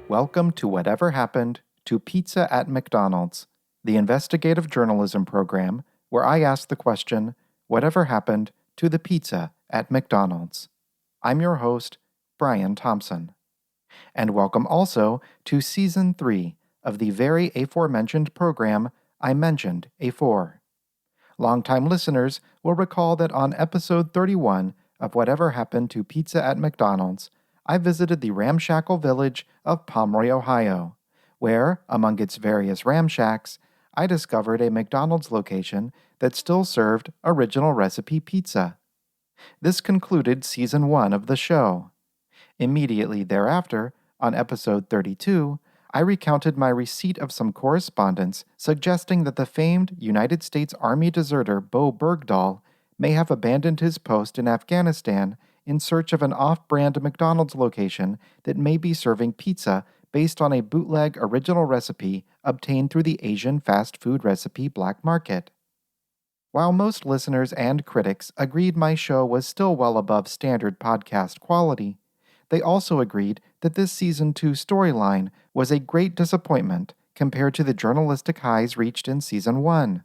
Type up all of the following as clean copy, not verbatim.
Welcome to Whatever Happened to Pizza at McDonald's, the investigative journalism program where I ask the question, whatever happened to the pizza at McDonald's? I'm your host, Brian Thompson. And welcome also to Season 3 of the very aforementioned program I mentioned afore. Longtime listeners will recall that on episode 31 of Whatever Happened to Pizza at McDonald's, I visited the ramshackle village of Pomeroy, Ohio, where, among its various ramshacks, I discovered a McDonald's location that still served original recipe pizza. This concluded Season 1 of the show. Immediately thereafter, on episode 32, I recounted my receipt of some correspondence suggesting that the famed United States Army deserter Bo Bergdahl may have abandoned his post in Afghanistan in search of an off-brand McDonald's location that may be serving pizza based on a bootleg original recipe obtained through the Asian fast food recipe black market. While most listeners and critics agreed my show was still well above standard podcast quality, they also agreed that this Season 2 storyline was a great disappointment compared to the journalistic highs reached in Season 1.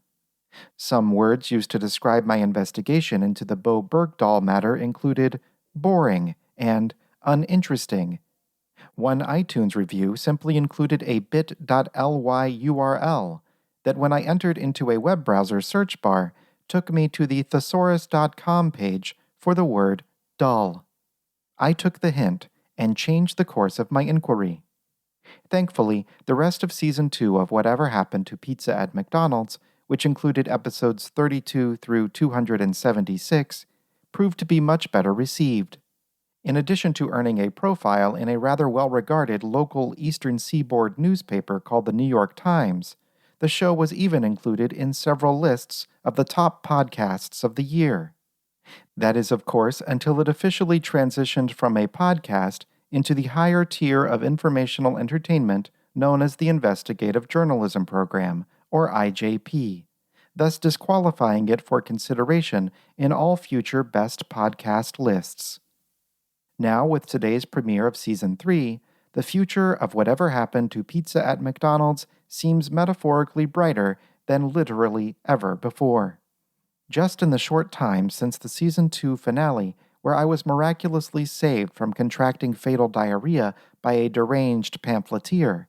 Some words used to describe my investigation into the Bo Bergdahl matter included boring and uninteresting. One iTunes review simply included a bit.ly URL that, when I entered into a web browser search bar, took me to the thesaurus.com page for the word dull. I took the hint and changed the course of my inquiry. Thankfully, the rest of Season 2 of Whatever Happened to Pizza at McDonald's, which included episodes 32 through 276, proved to be much better received. In addition to earning a profile in a rather well-regarded local Eastern Seaboard newspaper called the New York Times, the show was even included in several lists of the top podcasts of the year. That is, of course, until it officially transitioned from a podcast into the higher tier of informational entertainment known as the Investigative Journalism Program, or IJP, thus disqualifying it for consideration in all future best podcast lists. Now, with today's premiere of Season 3, the future of Whatever Happened to Pizza at McDonald's seems metaphorically brighter than literally ever before. Just in the short time since the Season 2 finale, where I was miraculously saved from contracting fatal diarrhea by a deranged pamphleteer,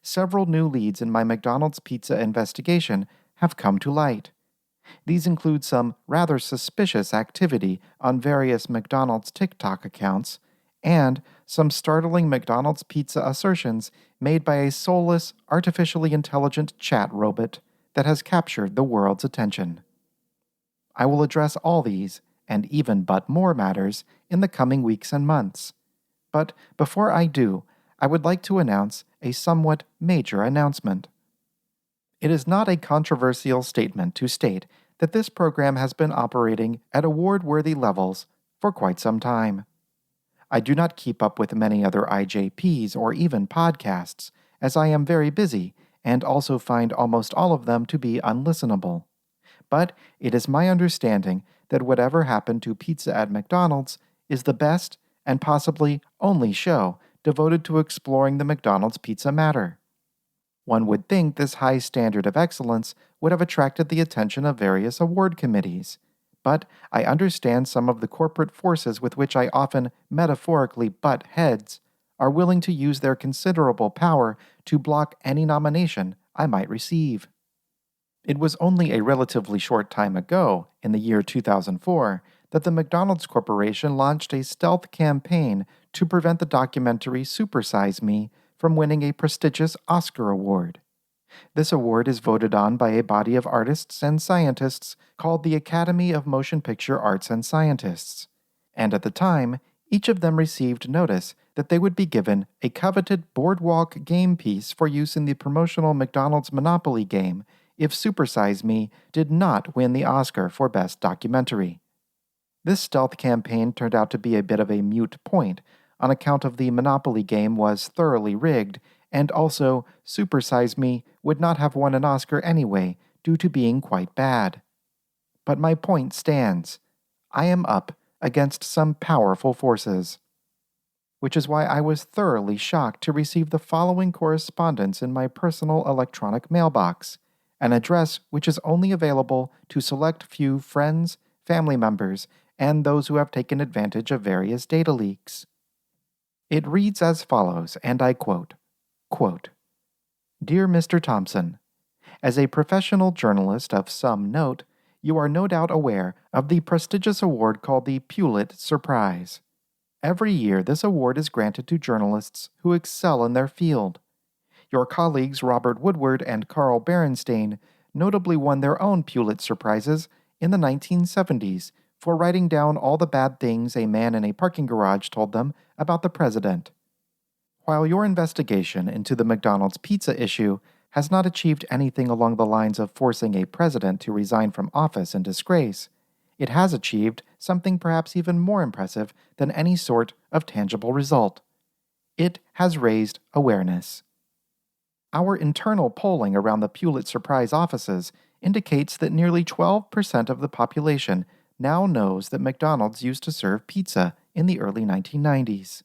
several new leads in my McDonald's pizza investigation have come to light. These include some rather suspicious activity on various McDonald's TikTok accounts, and some startling McDonald's pizza assertions made by a soulless, artificially intelligent chat robot that has captured the world's attention. I will address all these, and even but more matters, in the coming weeks and months. But before I do, I would like to announce a somewhat major announcement. It is not a controversial statement to state that this program has been operating at award-worthy levels for quite some time. I do not keep up with many other IJPs or even podcasts, as I am very busy and also find almost all of them to be unlistenable. But it is my understanding that Whatever Happened to Pizza at McDonald's is the best and possibly only show devoted to exploring the McDonald's pizza matter. One would think this high standard of excellence would have attracted the attention of various award committees, but I understand some of the corporate forces with which I often metaphorically butt heads are willing to use their considerable power to block any nomination I might receive. It was only a relatively short time ago, in the year 2004, that the McDonald's Corporation launched a stealth campaign to prevent the documentary Super Size Me from winning a prestigious Oscar award. This award is voted on by a body of artists and scientists called the Academy of Motion Picture Arts and Scientists, and at the time, each of them received notice that they would be given a coveted boardwalk game piece for use in the promotional McDonald's Monopoly game if Super Size Me did not win the Oscar for Best Documentary. This stealth campaign turned out to be a bit of a moot point, on account of the Monopoly game was thoroughly rigged, and also Super Size Me would not have won an Oscar anyway due to being quite bad. But my point stands. I am up against some powerful forces. which is why I was thoroughly shocked to receive the following correspondence in my personal electronic mailbox, an address which is only available to select few friends, family members, and those who have taken advantage of various data leaks. It reads as follows, and I quote, Dear Mr. Thompson, as a professional journalist of some note, you are no doubt aware of the prestigious award called the Pulitzer Prize. Every year, this award is granted to journalists who excel in their field. Your colleagues Robert Woodward and Carl Berenstain notably won their own Pulitzer Prizes in the 1970s for writing down all the bad things a man in a parking garage told them about the president. While your investigation into the McDonald's pizza issue has not achieved anything along the lines of forcing a president to resign from office in disgrace, it has achieved something perhaps even more impressive than any sort of tangible result. It has raised awareness. Our internal polling around the Pulitzer Prize offices indicates that nearly 12% of the population now knows that McDonald's used to serve pizza in the early 1990s.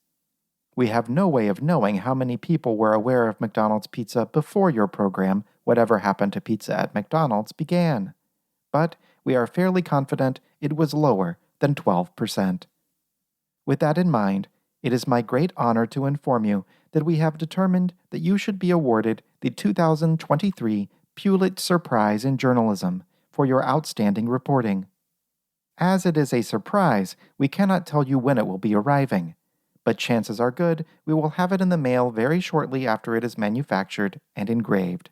We have no way of knowing how many people were aware of McDonald's pizza before your program, Whatever Happened to Pizza at McDonald's, began. But we are fairly confident it was lower than 12%. With that in mind, it is my great honor to inform you that we have determined that you should be awarded the 2023 Pulitzer Prize in Journalism for your outstanding reporting. As it is a surprise, we cannot tell you when it will be arriving, but chances are good we will have it in the mail very shortly after it is manufactured and engraved.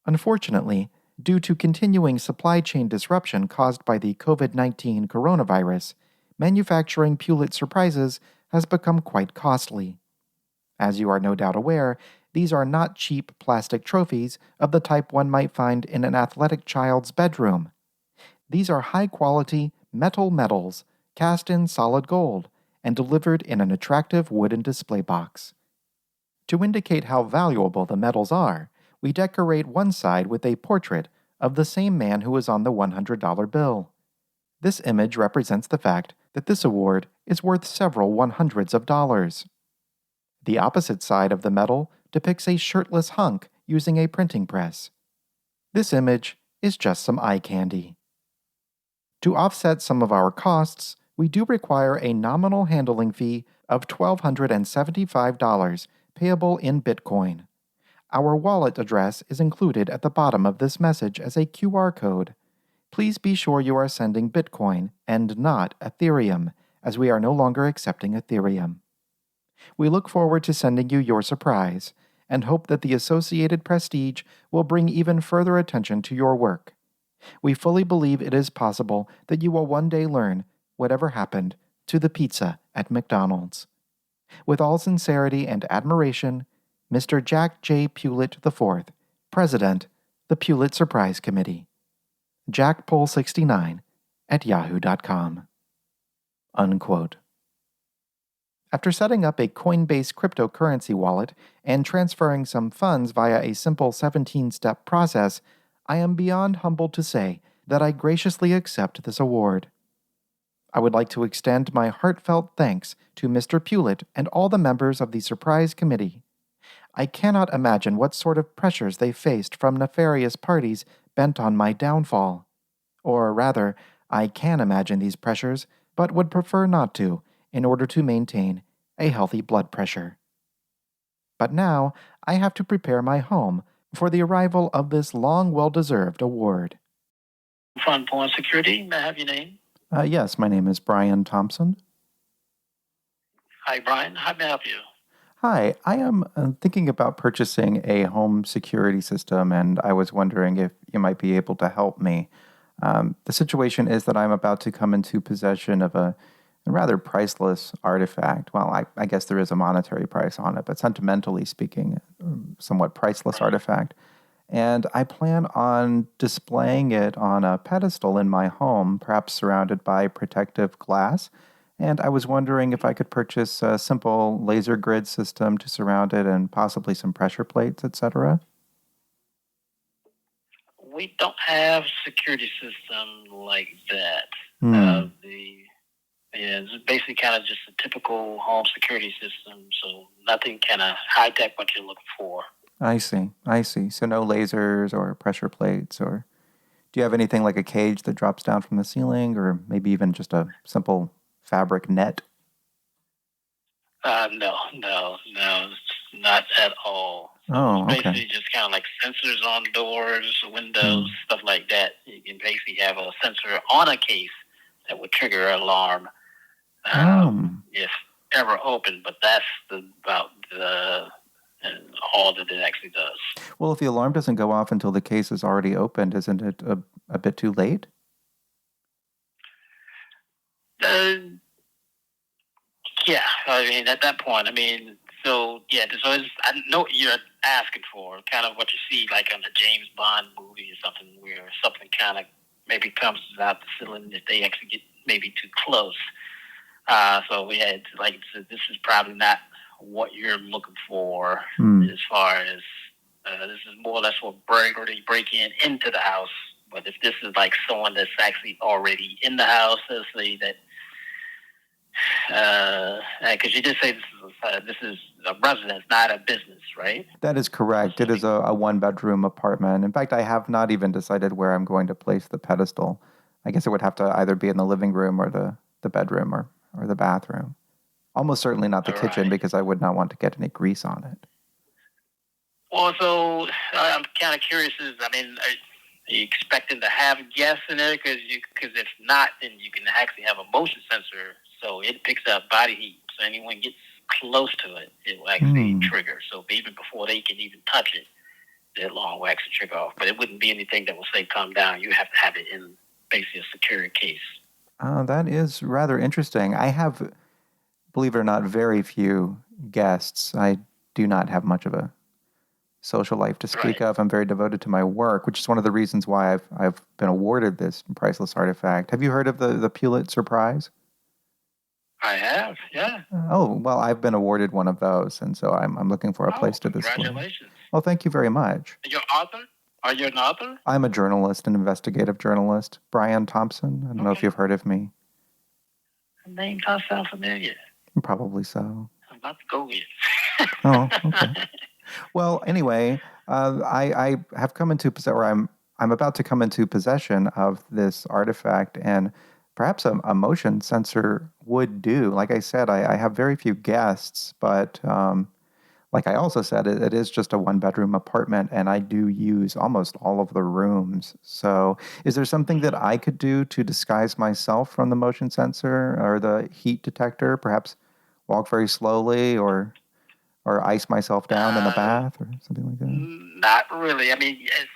Unfortunately, due to continuing supply chain disruption caused by the COVID-19 coronavirus, manufacturing Pulitzer Prizes has become quite costly. As you are no doubt aware, these are not cheap plastic trophies of the type one might find in an athletic child's bedroom. These are high-quality metal medals cast in solid gold and delivered in an attractive wooden display box. To indicate how valuable the medals are, we decorate one side with a portrait of the same man who is on the $100 bill. This image represents the fact that this award is worth several $100s of dollars. The opposite side of the medal depicts a shirtless hunk using a printing press. This image is just some eye candy. To offset some of our costs, we do require a nominal handling fee of $1,275 payable in Bitcoin. Our wallet address is included at the bottom of this message as a QR code. Please be sure you are sending Bitcoin and not Ethereum, as we are no longer accepting Ethereum. We look forward to sending you your surprise, and hope that the associated prestige will bring even further attention to your work. We fully believe it is possible that you will one day learn whatever happened to the pizza at McDonald's. With all sincerity and admiration, Mr. Jack J. Pulitt IV, President, the Pulitzer Prize Committee. jackpole69 at yahoo.com. Unquote. After setting up a Coinbase cryptocurrency wallet and transferring some funds via a simple 17-step process, I am beyond humbled to say that I graciously accept this award. I would like to extend my heartfelt thanks to Mr. Pulitt and all the members of the Surprise Committee. I cannot imagine what sort of pressures they faced from nefarious parties bent on my downfall. Or rather, I can imagine these pressures, but would prefer not to, in order to maintain a healthy blood pressure. But now, I have to prepare my home for the arrival of this long well-deserved award. Fund Point Security, may I have your name? Yes, my name is Brian Thompson. Hi, Brian. How may I help you? Hi, I am thinking about purchasing a home security system, and I was wondering if you might be able to help me. The situation is that I'm about to come into possession of a rather priceless artifact. Well, I guess there is a monetary price on it, but sentimentally speaking, somewhat priceless artifact. And I plan on displaying it on a pedestal in my home, perhaps surrounded by protective glass. And I was wondering if I could purchase a simple laser grid system to surround it and possibly some pressure plates, etc. We don't have security system like that. Yeah, it's basically kind of just a typical home security system. So nothing kind of high tech what you're looking for. I see. I see. So no lasers or pressure plates, or do you have anything like a cage that drops down from the ceiling, or maybe even just a simple fabric net? No, not at all. So it's Oh, okay. basically just kind of like sensors on doors, windows, stuff like that. You can basically have a sensor on a case that would trigger an alarm if ever open. But that's about all that it actually does. Well, if the alarm doesn't go off until the case is already opened, isn't it a bit too late? Yeah, I mean, at that point, so I know what you're asking for, kind of what you see like on a James Bond movie or something, where something kind of maybe comes out the ceiling if they actually get maybe too close. So we had this is probably not what you're looking for as far as this is more or less for burglary break into the house. But if this is like someone that's actually already in the house, let's say that. Because you did say this is a residence, not a business, right? That is correct. It is a one-bedroom apartment. In fact, I have not even decided where I'm going to place the pedestal. I guess it would have to either be in the living room or the bedroom or the bathroom. Almost certainly not the kitchen because I would not want to get any grease on it. Well, so I'm kind of curious. Are you expecting to have guests in there? Because if not, then you can actually have a motion sensor, so it picks up body heat. So anyone gets close to it, it will actually trigger. So even before they can even touch it, the alarm will actually trigger off. But it wouldn't be anything that will say "calm down." You have to have it in basically a secure case. That is rather interesting. I have, believe it or not, very few guests. I do not have much of a social life to speak of. I'm very devoted to my work, which is one of the reasons why I've been awarded this priceless artifact. Have you heard of the Pulitzer Prize? I have, yeah. Oh, well, I've been awarded one of those, and so I'm looking for a place to display. Congratulations. Well, thank you very much. You're an author? Are you an author? I'm a journalist, an investigative journalist. Brian Thompson. I don't know if you've heard of me. The name does sound familiar. Probably so. I'm about to go with. Oh, okay. Well, anyway, I have come into possession, or I'm about to come into possession of this artifact, and perhaps a motion sensor would do. Like I said, I have very few guests, but like I also said, it is just a one-bedroom apartment, and I do use almost all of the rooms. So is there something that I could do to disguise myself from the motion sensor or the heat detector? Perhaps walk very slowly or ice myself down in the bath or something like that? Not really.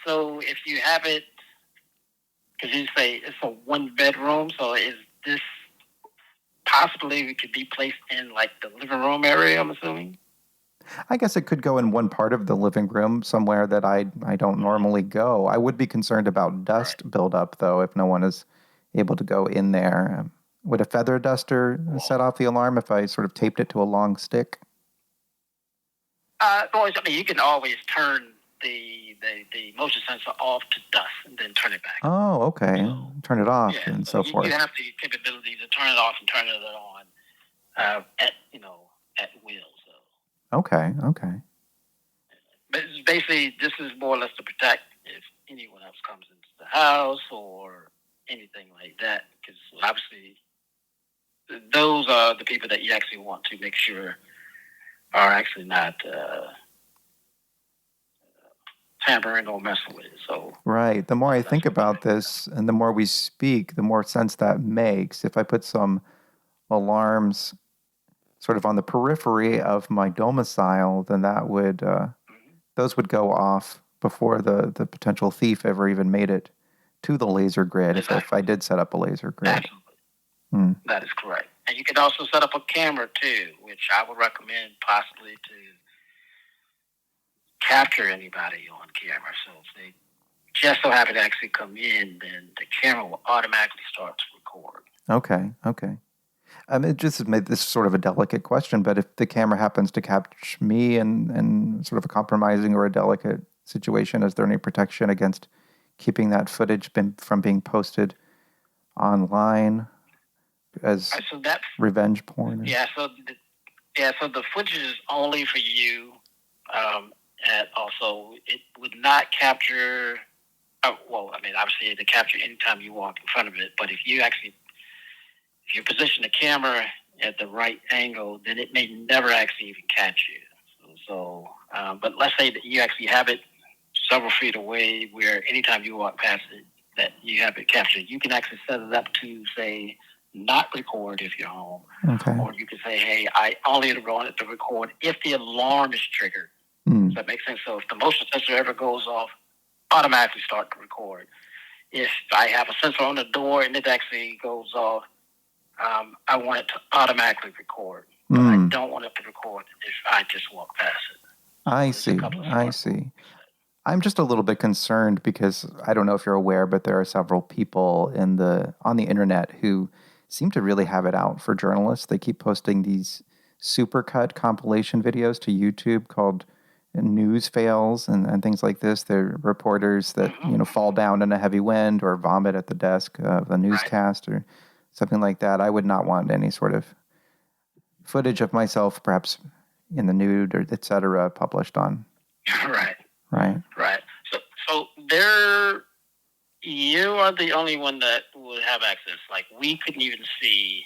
So if you have it, because you say it's a one-bedroom, so is this possibly it could be placed in like the living room area, I'm assuming? I guess it could go in one part of the living room, somewhere that I don't normally go. I would be concerned about dust buildup, though, if no one is able to go in there. Would a feather duster set off the alarm if I sort of taped it to a long stick? You can always turn the motion sensor off to dust and then turn it back. Oh, okay. So, turn it off and so forth. You have the capability to turn it off and turn it on at will. So. Okay. But basically, this is more or less to protect if anyone else comes into the house or anything like that, because obviously those are the people that you actually want to make sure are actually not tampering or messing with it. So right. The more I think about this and the more we speak, the more sense that makes. If I put some alarms sort of on the periphery of my domicile, then that would those would go off before the potential thief ever even made it to the laser grid. Exactly. If I did set up a laser grid. Absolutely. That is correct. And you can also set up a camera too, which I would recommend possibly to capture anybody on camera. So if they just so happen to actually come in, then the camera will automatically start to record. Okay. It just made this sort of a delicate question, but if the camera happens to catch me in sort of a compromising or a delicate situation, is there any protection against keeping that footage from being posted online? as so that's revenge porn? So the footage is only for you. And also, it would not capture. Obviously, it capture anytime you walk in front of it. But if you position the camera at the right angle, then it may never actually even catch you. But let's say that you actually have it several feet away, where anytime you walk past it, that you have it captured. You can actually set it up to say not record if you're home, or you can say, hey, I only want it to record if the alarm is triggered. Does that make sense? So if the motion sensor ever goes off, automatically start to record. If I have a sensor on the door and it actually goes off, I want it to automatically record. But I don't want it to record if I just walk past it. I see. I'm just a little bit concerned because I don't know if you're aware, but there are several people on the internet who seem to really have it out for journalists. They keep posting these supercut compilation videos to YouTube called news fails and things like this. They're reporters that fall down in a heavy wind or vomit at the desk of a newscast or something like that. I would not want any sort of footage of myself, perhaps in the nude or et cetera, published on. Right. So you are the only one that would have access. Like, we couldn't even see,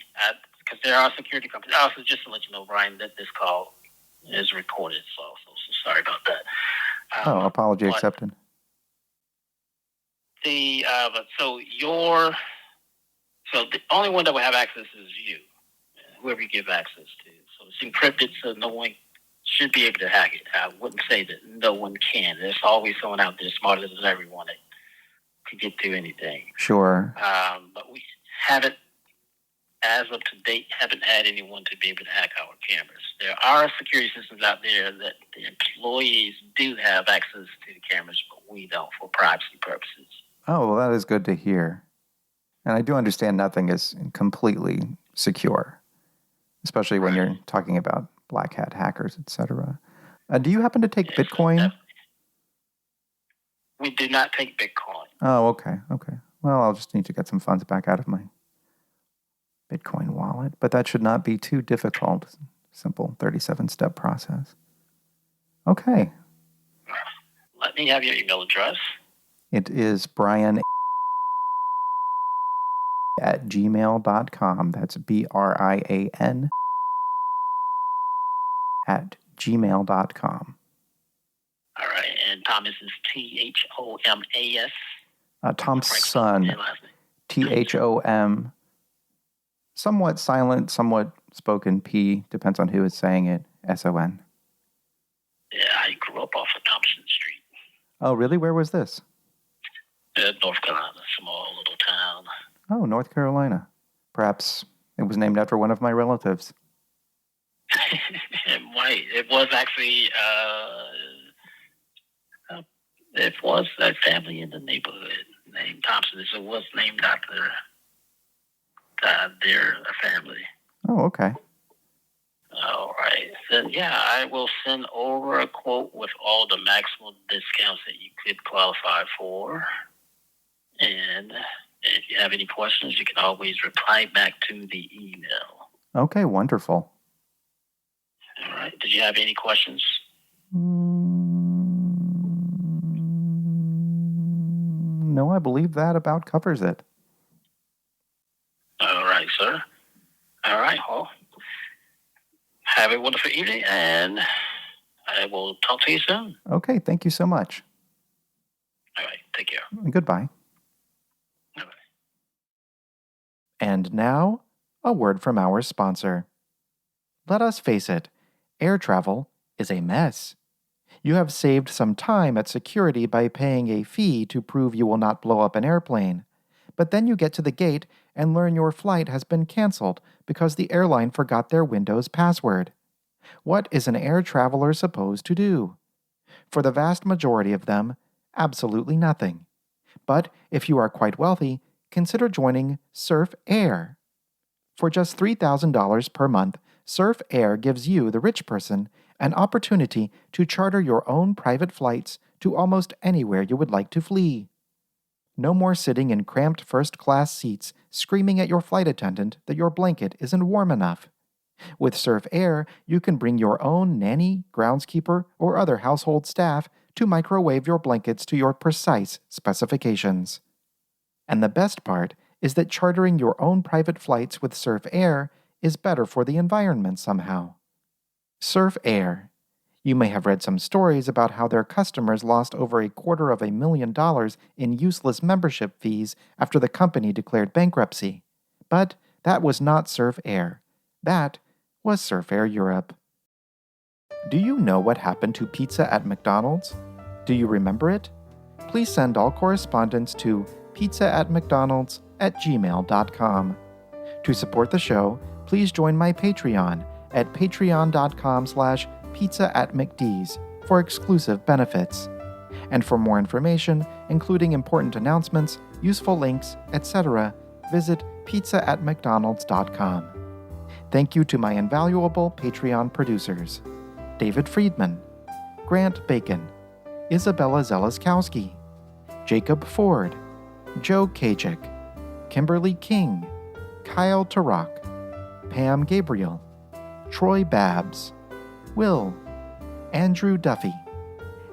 because there are security companies. Also, just to let you know, Brian, that this call is recorded. So sorry about that. Apology accepted. The only one that will have access is you, whoever you give access to. So it's encrypted, so no one should be able to hack it. I wouldn't say that no one can. There's always someone out there smarter than everyone that could get to anything. Sure. But we haven't, as of to date, haven't had anyone to be able to hack our cameras. There are security systems out there that the employees do have access to the cameras, but we don't, for privacy purposes. Oh, well, that is good to hear. And I do understand nothing is completely secure, especially when you're talking about black hat hackers, etc. Do you happen to take Bitcoin? We do not take Bitcoin. Oh, okay. Well, I'll just need to get some funds back out of my Bitcoin wallet, but that should not be too difficult. Simple 37-step process. Okay. Let me have your email address. It is brian@gmail.com. That's BRIAN @gmail.com. All right, and Thomas is THOMAS. Thompson, THOM. Somewhat silent, somewhat spoken P, depends on who is saying it, SON. Yeah, I grew up off of Thompson Street. Oh, really? Where was this? North Carolina, small little town. Oh, North Carolina. Perhaps it was named after one of my relatives. It might. It was actually, it was a family in the neighborhood named Thompson. So it was named after their family. Oh, okay. All right. Then, I will send over a quote with all the maximum discounts that you could qualify for. And if you have any questions, you can always reply back to the email. Okay, wonderful. All right. Did you have any questions? No, I believe that about covers it. All right, sir. All right. Well, have a wonderful evening, and I will talk to you soon. Okay, thank you so much. All right. Take care. Goodbye. Bye-bye. And now, a word from our sponsor. Let us face it, air travel is a mess. You have saved some time at security by paying a fee to prove you will not blow up an airplane. But then you get to the gate and learn your flight has been canceled because the airline forgot their Windows password. What is an air traveler supposed to do? For the vast majority of them, absolutely nothing. But if you are quite wealthy, consider joining Surf Air. For just $3,000 per month, Surf Air gives you, the rich person, an opportunity to charter your own private flights to almost anywhere you would like to flee. No more sitting in cramped first-class seats screaming at your flight attendant that your blanket isn't warm enough. With Surf Air, you can bring your own nanny, groundskeeper, or other household staff to microwave your blankets to your precise specifications. And the best part is that chartering your own private flights with Surf Air is better for the environment somehow. Surf Air. You may have read some stories about how their customers lost over $250,000 in useless membership fees after the company declared bankruptcy. But that was not Surf Air. That was Surf Air Europe. Do you know what happened to pizza at McDonald's? Do you remember it? Please send all correspondence to pizza@mcdonalds@gmail.com. To support the show, please join my Patreon at patreon.com/pizza@mcd's for exclusive benefits. And for more information, including important announcements, useful links, etc., visit pizza@mcdonalds.com. Thank you to my invaluable Patreon producers: David Friedman, Grant Bacon, Isabella Zelaskowski, Jacob Ford, Joe Kajik, Kimberly King, Kyle Tarak, Pam Gabriel, Troy Babs, Will, Andrew Duffy,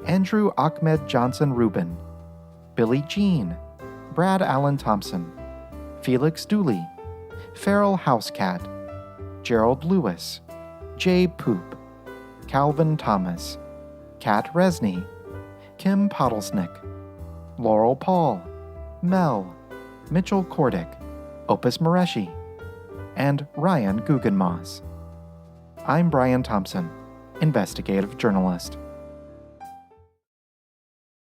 Andrew Ahmed Johnson Rubin, Billy Jean, Brad Allen Thompson, Felix Dooley, Farrell Housecat, Gerald Lewis, Jay Poop, Calvin Thomas, Kat Resney, Kim Pottlesnick, Laurel Paul, Mel, Mitchell Kordick, Opus Mareshi, and Ryan Guggenmoss. I'm Brian Thompson, investigative journalist.